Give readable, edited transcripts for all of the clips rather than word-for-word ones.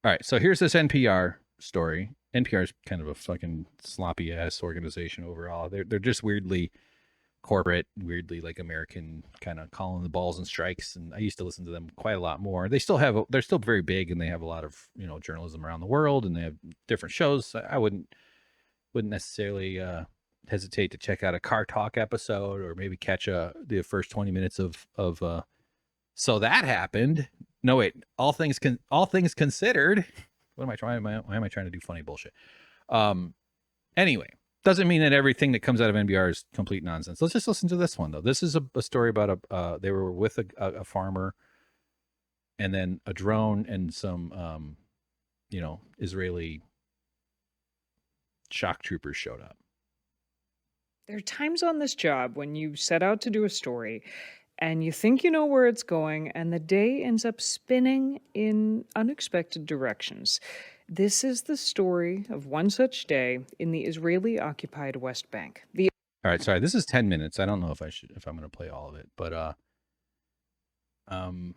All right, so here's this NPR story. NPR is kind of a fucking sloppy ass organization overall. They're just weirdly corporate, weirdly like American, kind of calling the balls and strikes. And I used to listen to them quite a lot more. They're still very big, and they have a lot of journalism around the world, and they have different shows. I wouldn't necessarily hesitate to check out a Car Talk episode, or maybe catch the first 20 minutes of So That Happened. No, wait, all things considered. What am I trying? Why am I trying to do funny bullshit? Anyway, doesn't mean that everything that comes out of NPR is complete nonsense. Let's just listen to this one, though. This is a story about they were with a farmer, and then a drone and some Israeli shock troopers showed up. There are times on this job when you set out to do a story and you think you know where it's going, and the day ends up spinning in unexpected directions. This is the story of one such day in the Israeli-occupied West Bank. All right, sorry, this is 10 minutes. I don't know if I'm going to play all of it, but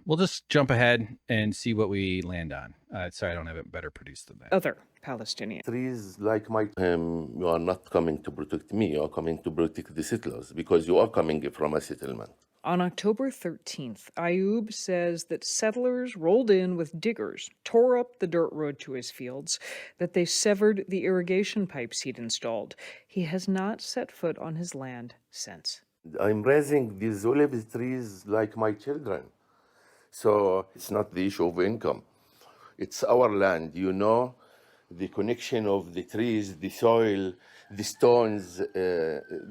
we'll just jump ahead and see what we land on. Sorry, I don't have it better produced than that. Other Palestinian. Trees like my you are not coming to protect me, you are coming to protect the settlers, because you are coming from a settlement. On October 13th, Ayub says that settlers rolled in with diggers, tore up the dirt road to his fields, that they severed the irrigation pipes he'd installed. He has not set foot on his land since. I'm raising these olive trees like my children. So it's not the issue of income. It's our land, the connection of the trees, the soil, the stones.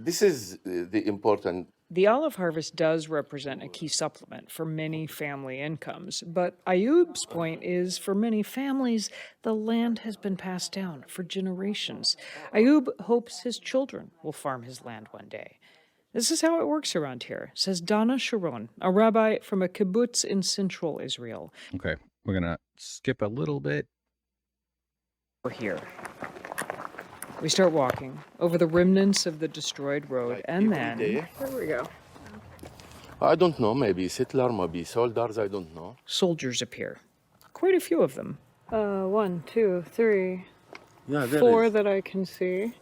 This is the important. The olive harvest does represent a key supplement for many family incomes, but Ayub's point is, for many families, the land has been passed down for generations. Ayub hopes his children will farm his land one day. This is how it works around here, says Dana Sharon, a rabbi from a kibbutz in central Israel. Okay, we're going to skip a little bit. We're here. We start walking over the remnants of the destroyed road, and then... Where do we go? I don't know, maybe settler, maybe soldiers, I don't know. Soldiers appear. Quite a few of them. 1, 2, 3, Yeah, 4 that I can see.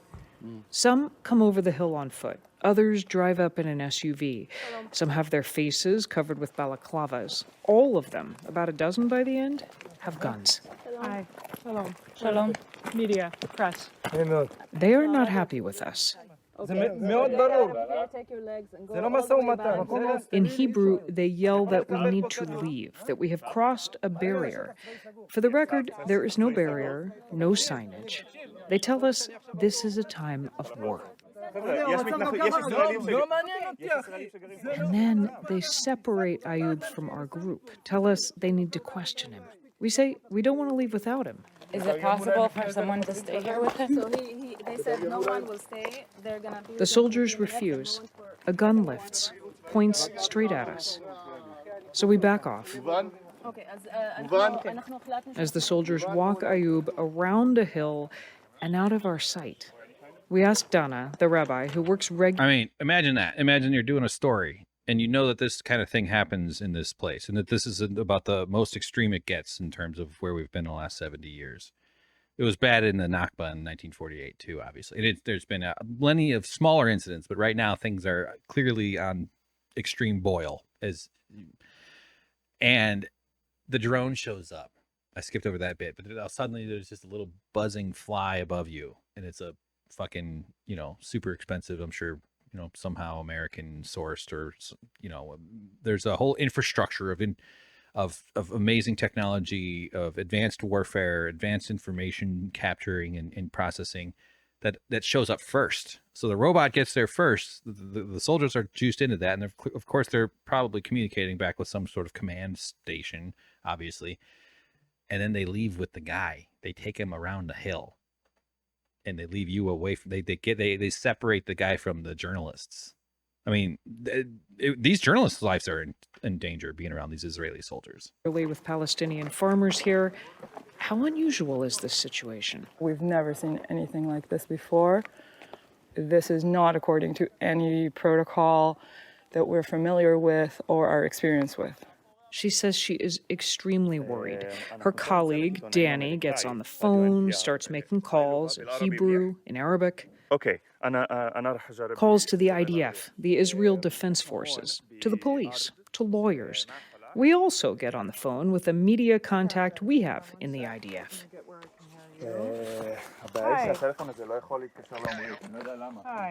Some come over the hill on foot. Others drive up in an SUV. Some have their faces covered with balaclavas. All of them, about a dozen by the end, have guns. Hi. Shalom. Shalom. Media. Press. They are not happy with us. In Hebrew, they yell that we need to leave, that we have crossed a barrier. For the record, there is no barrier, no signage. They tell us this is a time of war. And then they separate Ayub from our group, tell us they need to question him. We say we don't want to leave without him. Is it possible for someone to stay here with him? So they said no one will stay. They're gonna be. The soldiers refuse. A gun lifts, points straight at us. So we back off. As the soldiers walk Ayub around a hill and out of our sight. We ask Dana, the rabbi, who works regularly. I mean, imagine that. Imagine you're doing a story, and you know that this kind of thing happens in this place, and that this is about the most extreme it gets in terms of where we've been the last 70 years. It was bad in the Nakba in 1948 too, obviously. And there's been plenty of smaller incidents, but right now things are clearly on extreme boil. And the drone shows up. I skipped over that bit, but suddenly there's just a little buzzing fly above you, and it's a fucking, super expensive, I'm sure, somehow American sourced, or, there's a whole infrastructure of amazing technology, of advanced warfare, advanced information capturing and processing that shows up first. So the robot gets there first. The soldiers are juiced into that. And of course, they're probably communicating back with some sort of command station, obviously. And then they leave with the guy. They take him around the hill. And they leave you away from. They separate the guy from the journalists. I mean, these journalists' lives are in danger being around these Israeli soldiers. With Palestinian farmers here, how unusual is this situation? We've never seen anything like this before. This is not according to any protocol that we're familiar with or are experienced with. She says she is extremely worried. Her colleague, Danny, gets on the phone, starts making calls in Hebrew, in Arabic, calls to the IDF, the Israel Defense Forces, to the police, to lawyers. We also get on the phone with a media contact we have in the IDF.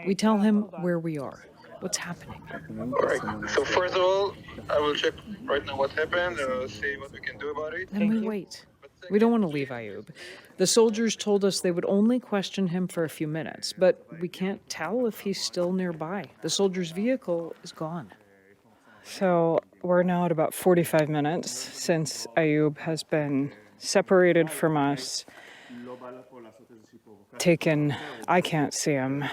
We tell him where we are, what's happening. All right. So first of all, I will check right now what happened, see what we can do about it. Then we wait. We don't want to leave Ayub. The soldiers told us they would only question him for a few minutes, but we can't tell if he's still nearby. The soldier's vehicle is gone. So we're now at about 45 minutes since Ayub has been separated from us, taken. I can't see him,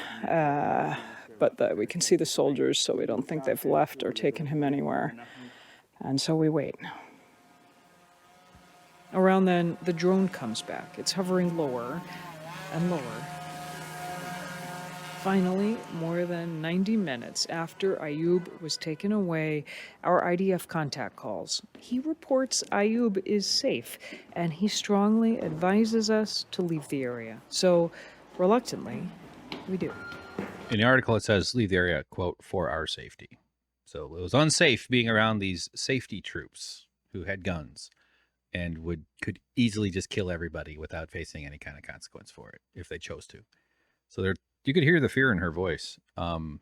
but we can see the soldiers, so we don't think they've left or taken him anywhere. And so we wait. Around then, the drone comes back. It's hovering lower and lower. Finally, more than 90 minutes after Ayub was taken away, our IDF contact calls. He reports Ayub is safe, and he strongly advises us to leave the area. So, reluctantly, we do. In the article, it says, leave the area, quote, for our safety. So it was unsafe being around these safety troops who had guns and could easily just kill everybody without facing any kind of consequence for it if they chose to. So you could hear the fear in her voice. I'm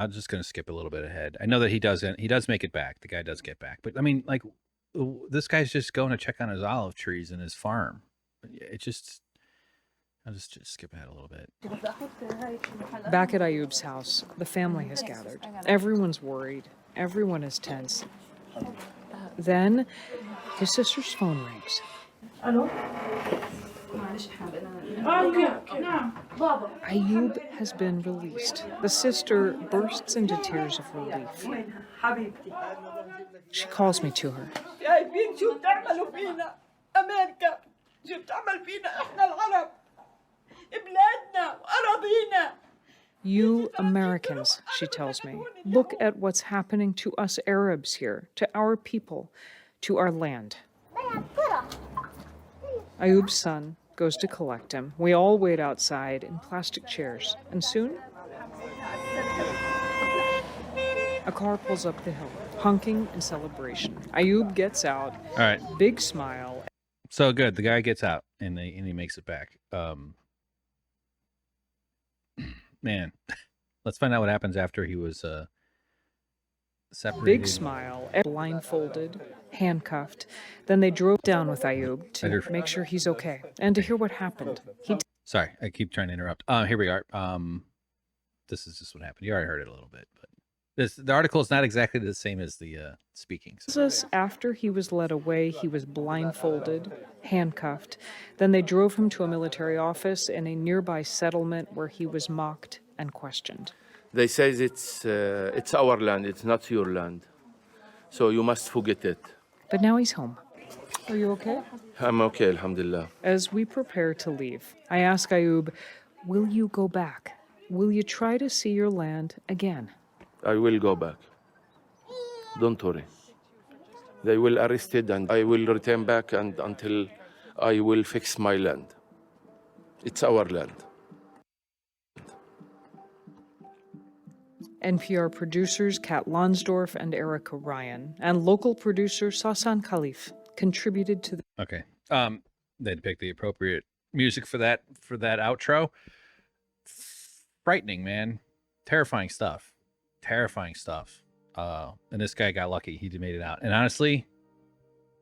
just going to skip a little bit ahead. I know that he does make it back. The guy does get back. But I mean, like, this guy's just going to check on his olive trees and his farm. I'll just skip ahead a little bit. Back at Ayub's house, the family has gathered. Everyone's worried. Everyone is tense. Then, his sister's phone rings. Ayub has been released. The sister bursts into tears of relief. She calls me to her. You Americans, she tells me, look at what's happening to us Arabs here, to our people, to our land. Ayub's son goes to collect him. We all wait outside in plastic chairs, and soon a car pulls up the hill, honking in celebration. Ayub gets out. All right. Big smile. So good. The guy gets out and he makes it back. Man, let's find out what happens after he was separated. Big smile, blindfolded, handcuffed. Then they drove down with Ayub to make sure he's okay and to hear what happened. Sorry, I keep trying to interrupt. Here we are. This is just what happened. You already heard it a little bit, but the article is not exactly the same as the speaking. So. After he was led away, he was blindfolded, handcuffed. Then they drove him to a military office in a nearby settlement where he was mocked and questioned. They say it's our land, it's not your land. So you must forget it. But now he's home. Are you okay? I'm okay, alhamdulillah. As we prepare to leave, I ask Ayub, will you go back? Will you try to see your land again? I will go back. Don't worry. They will arrest it and I will return back and until I will fix my land. It's our land. NPR producers Kat Lonsdorf and Erica Ryan and local producer Sasan Khalif contributed to the... Okay. They'd pick the appropriate music for that outro. Frightening, man. Terrifying stuff. And this guy got lucky. He made it out. And honestly,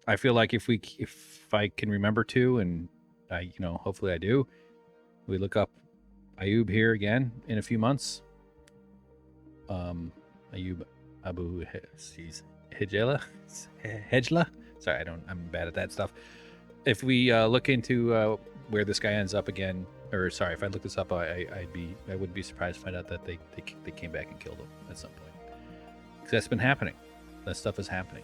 I feel like if I can remember to, and I, hopefully I do, we look up Ayub here again in a few months. Ayub Abu Hejla. Sorry, I'm bad at that stuff. If we look into where this guy ends up again, or sorry, if I look this up, I wouldn't be surprised to find out that they came back and killed him at some point. Because that's been happening. That stuff is happening.